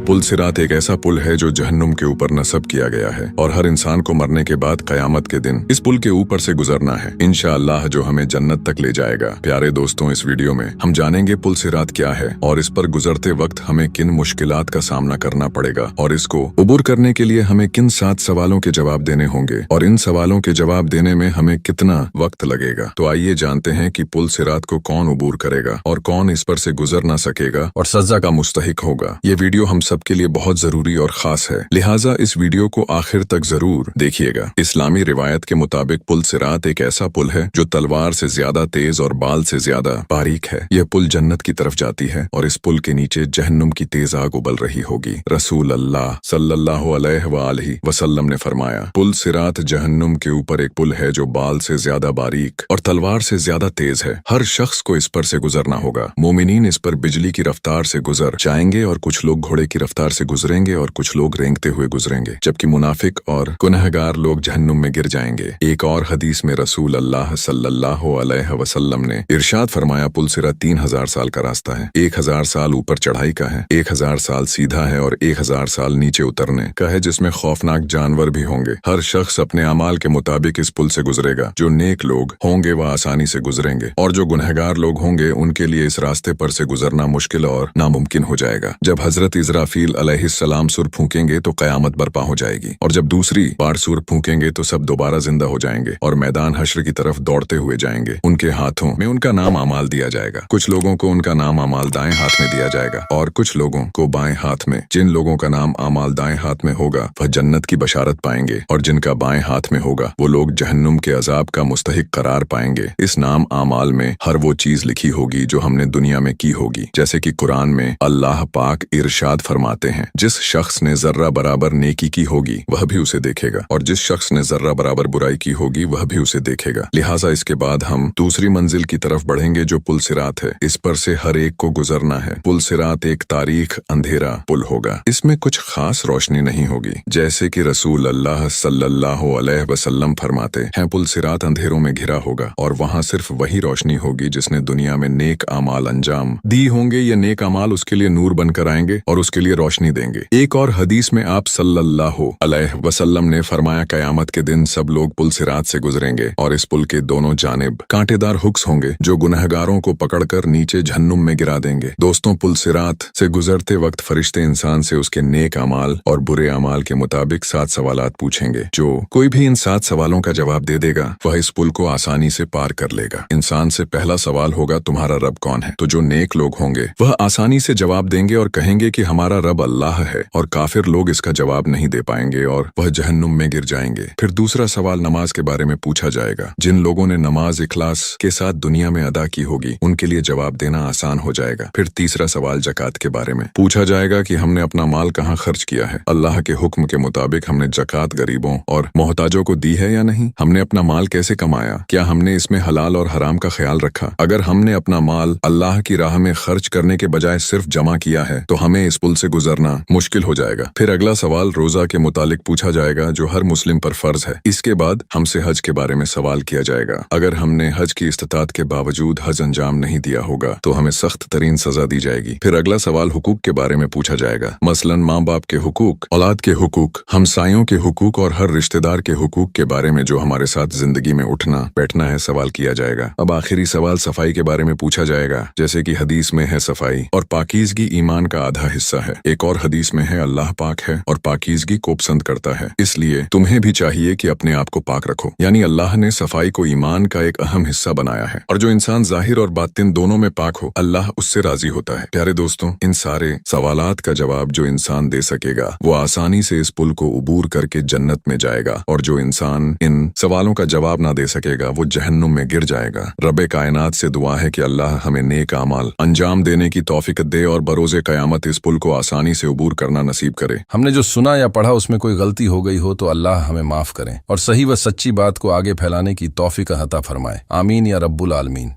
पुल सिरात एक ऐसा पुल है जो जहन्नुम के ऊपर नस्ब किया गया है और हर इंसान को मरने के बाद कयामत के दिन इस पुल के ऊपर से गुजरना है इंशाअल्लाह, जो हमें जन्नत तक ले जाएगा। प्यारे दोस्तों, इस वीडियो में हम जानेंगे पुल सिरात क्या है और इस पर गुजरते वक्त हमें किन मुश्किलात का सामना करना पड़ेगा और इसको उबूर करने के लिए हमें किन 7 सवालों के जवाब देने होंगे और इन सवालों के जवाब देने में हमें कितना वक्त लगेगा। तो आइए जानते हैं कि पुल सिरात को कौन उबूर करेगा और कौन इस पर से गुजर ना सकेगा और सजा का मुस्तहिक होगा। ये वीडियो हम सब के लिए बहुत जरूरी और खास है, लिहाजा इस वीडियो को आखिर तक जरूर देखिएगा। इस्लामी रिवायत के मुताबिक पुल सिरात एक ऐसा पुल है जो तलवार से ज्यादा तेज और बाल से ज्यादा बारीक है। यह पुल जन्नत की तरफ जाती है और इस पुल के नीचे जहन्नुम की तेज आग उबल रही होगी। रसूल अल्लाह सल्लल्लाहु अलैहि वसल्लम ने फरमाया, पुल सिरात जहन्नुम के ऊपर एक पुल है जो बाल से ज्यादा बारीक और तलवार से ज्यादा तेज है। हर शख्स को इस पर से गुजरना होगा। मोमिनीन इस पर बिजली की रफ्तार से गुजर जाएंगे और कुछ लोग घोड़े की रफ्तार से गुजरेंगे और कुछ लोग रेंगते हुए गुजरेंगे, जबकि मुनाफिक और गुनहगार लोग जहन्नुम में गिर जाएंगे। एक और हदीस में रसूल अल्लाह सल्लल्लाहु अलैहि वसल्लम ने इरशाद फरमाया, पुल सिरात 3000 साल का रास्ता है। 1000 साल ऊपर चढ़ाई का है, 1000 साल सीधा है और 1000 साल नीचे उतरने का है, जिसमें खौफनाक जानवर भी होंगे। हर शख्स अपने अमाल के मुताबिक इस पुल से गुजरेगा। जो नेक लोग होंगे वह आसानी से गुजरेंगे और जो गुनहगार लोग होंगे उनके लिए इस रास्ते पर से गुजरना मुश्किल और नामुमकिन हो जाएगा। जब हजरत इजराफील अलैहिस्सलाम सुर फूकेंगे तो कयामत बर्पा हो जाएगी और जब दूसरी बार सुर फूकेंगे तो सब दोबारा जिंदा हो जाएंगे और मैदान हश्र की तरफ दौड़ते हुए जाएंगे। उनके हाथों में उनका नाम अमाल दिया जाएगा। कुछ लोगों को उनका नाम अमाल दाएं हाथ में दिया जाएगा और कुछ लोगों को बाएं हाथ में। जिन लोगों का नाम अमाल दाएं हाथ में होगा वह जन्नत की बशारत पाएंगे और जिनका बाएं हाथ में होगा वो लोग जहन्नुम के अजाब का मुस्तहिक करार पाएंगे। इस नाम अमाल में हर वो चीज लिखी होगी जो हमने दुनिया में की होगी, जैसे कि कुरान में अल्लाह पाक इरशाद फरमाते हैं, जिस शख्स ने जर्रा बराबर नेकी की होगी वह भी उसे देखेगा और जिस शख्स ने जर्रा बराबर बुराई की होगी वह भी उसे देखेगा। लिहाजा इसके बाद हम दूसरी मंजिल की तरफ बढ़ेंगे जो पुल सिरात है। इस पर से हर एक को गुजरना है। पुल सिरात एक तारीख अंधेरा पुल होगा। इसमें कुछ खास रोशनी नहीं होगी, जैसे कि रसूल अल्लाह सल्लल्लाहु अलैहि वसल्लम फरमाते हैं, पुल सिरात अंधेरों में घिरा होगा और वहाँ सिर्फ वही रोशनी होगी जिसने दुनिया में नेक अमाल अंजाम दी होंगे। ये नेक अमाल उसके लिए नूर बनकर आएंगे और उसके लिए रोशनी देंगे। एक और हदीस में आप सल्लल्लाहु अलैहि वसल्लम ने फरमाया, कयामत के दिन सब लोग पुल सिरात से गुजरेंगे और इस पुल के दोनों जानिब कांटेदार हुक्स होंगे जो गुनहगारों को पकड़कर नीचे जहन्नुम में गिरा देंगे। दोस्तों, पुल सिरात से गुजरते वक्त फरिश्ते इंसान से उसके नेक अमाल और बुरे अमाल के मुताबिक 7 सवालात पूछेंगे। जो कोई भी इन 7 सवालों का जवाब दे देगा वह इस पुल को आसानी से पार कर लेगा। इंसान से पहला सवाल होगा, तुम्हारा रब कौन है? तो जो नेक लोग होंगे वह आसानी से जवाब देंगे और कहेंगे कि हमारा रब अल्लाह है, और काफिर लोग इसका जवाब नहीं दे पाएंगे और वह जहन्नुम में गिर जाएंगे। फिर दूसरा सवाल नमाज के बारे में पूछा जाएगा। जिन लोगों ने नमाज इखलास के साथ दुनिया में अदा की होगी उनके लिए जवाब देना आसान हो जाएगा। फिर तीसरा सवाल जकात के बारे में पूछा जाएगा कि हमने अपना माल कहाँ खर्च किया है, अल्लाह के हुक्म के मुताबिक हमने जकात गरीबों और मोहताजों को दी है या नहीं, हमने अपना माल कैसे कमाया, क्या हमने इसमें हलाल और हराम का ख्याल रखा। अगर हमने अपना माल अल्लाह की राह में खर्च करने के बजाय सिर्फ जमा किया है तो हमें इस पुल से गुजरना मुश्किल हो जाएगा। फिर अगला सवाल रोजा के मुतालिक पूछा जाएगा जो हर मुस्लिम पर फर्ज है। इसके बाद हमसे हज के बारे में सवाल किया जाएगा। अगर हमने हज की इस्तिताअत के बावजूद हज अंजाम नहीं दिया होगा तो हमें सख्त तरीन सजा दी जाएगी। फिर अगला सवाल हुकूक के बारे में पूछा जाएगा, मसलन माँ बाप के हुकूक, औलाद के हुकूक, हमसायों के हुकूक और हर रिश्तेदार के हुकूक के बारे में जो हमारे साथ जिंदगी में उठना बैठना है सवाल किया जाएगा। अब आखिरी सवाल सफाई के बारे में पूछा जाएगा, जैसे कि हदीस में है सफाई और पाकीज़गी ईमान का आधा हिस्सा है। एक और हदीस में है अल्लाह पाक है और पाकीज़गी को पसंद करता है, इसलिए तुम्हें भी चाहिए कि अपने आप को पाक रखो। यानी अल्लाह ने सफाई को ईमान का एक अहम हिस्सा बनाया है और जो इंसान जाहिर और बातिन दोनों में पाक हो अल्लाह उससे राजी होता है। प्यारे दोस्तों, इन सारे सवालात का जवाब जो इंसान दे सकेगा वो आसानी से इस पुल को उबूर करके जन्नत में जाएगा और जो इंसान इन सवालों का जवाब ना दे सकेगा वो जहन्नुम में गिर जाएगा। रब्बे कायनात से दुआ है कि अल्लाह हमें नेक अमाल अंजाम देने की तौफीक दे और बरोज़े क़यामत इस पुल को आसानी से उबूर करना नसीब करे। हमने जो सुना या पढ़ा उसमें कोई गलती हो गई हो तो अल्लाह हमें माफ करें और सही व सच्ची बात को आगे फैलाने की तौफीक अता फरमाए। आमीन या रब्बुल आलमीन।